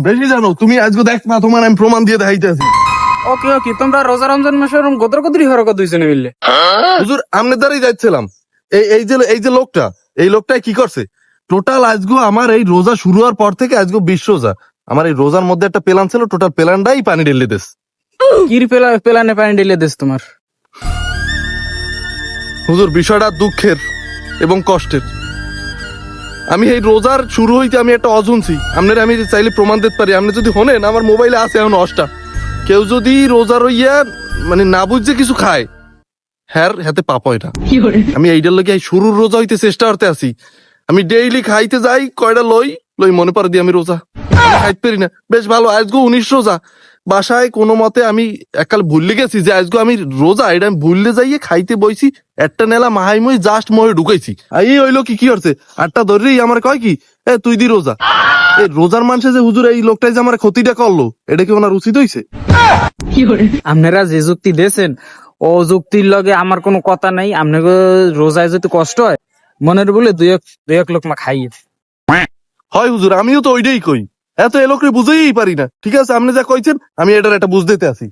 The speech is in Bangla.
বেশি জানো তুমি, আজকে দেখ না তোমার আমি প্রমাণ দিয়ে দেখাইতেছি। ওকে ওকে, তোমরা রোজা রমজান মাসে ওরকম গদর গদরি হওয়ার কথা দুইজনে মিললে। হুজুর আমনের দ্বারাই যাচ্ছিলাম। এই যে লোকটা, এই লোকটাই কি করছে, টোটাল আজগো আমার এই রোজা শুরু হওয়ার পর থেকে আজগো 20 রোজা, আমার এই রোজার মধ্যে একটা প্ল্যান ছিল, টোটাল প্ল্যানটাই পানি ঢেলে দিস। কির পেলানে পানি ঢেলে দিস তোমার? হুজুর বিষয়টা দুঃখের এবং কষ্টের। আমি এই রোজার শুরু হইতে আমি একটা অজুনছি, আপনার আমি চাইলে প্রমাণ দিতে পারি। আপনি যদি হনেন আমার মোবাইলে আছে এখন অষ্টা, কেউ যদি রোজা রইয়া মানে না বুঝছে কিছু খায়, হ্যার হাতে পাপ হয় না। আমি এইটার লগে এই শুরুর রোজা হইতে চেষ্টা করতে আছি। আমি ডেইলি খাইতে যাই, কয়টা লই লই মনে পড়ে দিয়ে আমি রোজা আমি খাইতে পারি না। বেশ ভালো, আজগো 19 রোজা। বাসায় কোনো মতে আমি একাল ভুললে গেছি যে আজগো আমি রোজা, এটা আমি ভুললে যাইয়ে খাইতে বইছি, একটা নেলা মাহাই মই জাস্ট মহে ঢুকাইছি। এই হইলো কি করছে, আটটা ধরেই আমার কয় কি, এ তুই দি রোজা। এই রোজার মানুষে যে হুজুর এই লোকটাই যে আমার ক্ষতিটা করলো, এটা কি ওনার উচিত হইছে? আপনারা যে যুক্তি দিয়েছেন ও যুক্তির লগে আমার কোনো কথা নাই। আপনাকে রোজায় যদি কষ্ট হয়, মনের বলে দুই এক লোকমা খাইয়ে। হয় হুজুর, আমিও তো ওইটাই কই, এত এ লোকরে বুঝেই পারি না। ঠিক আছে আপনি যা কইছেন আমি এটার একটা বুঝ দিতে আছি।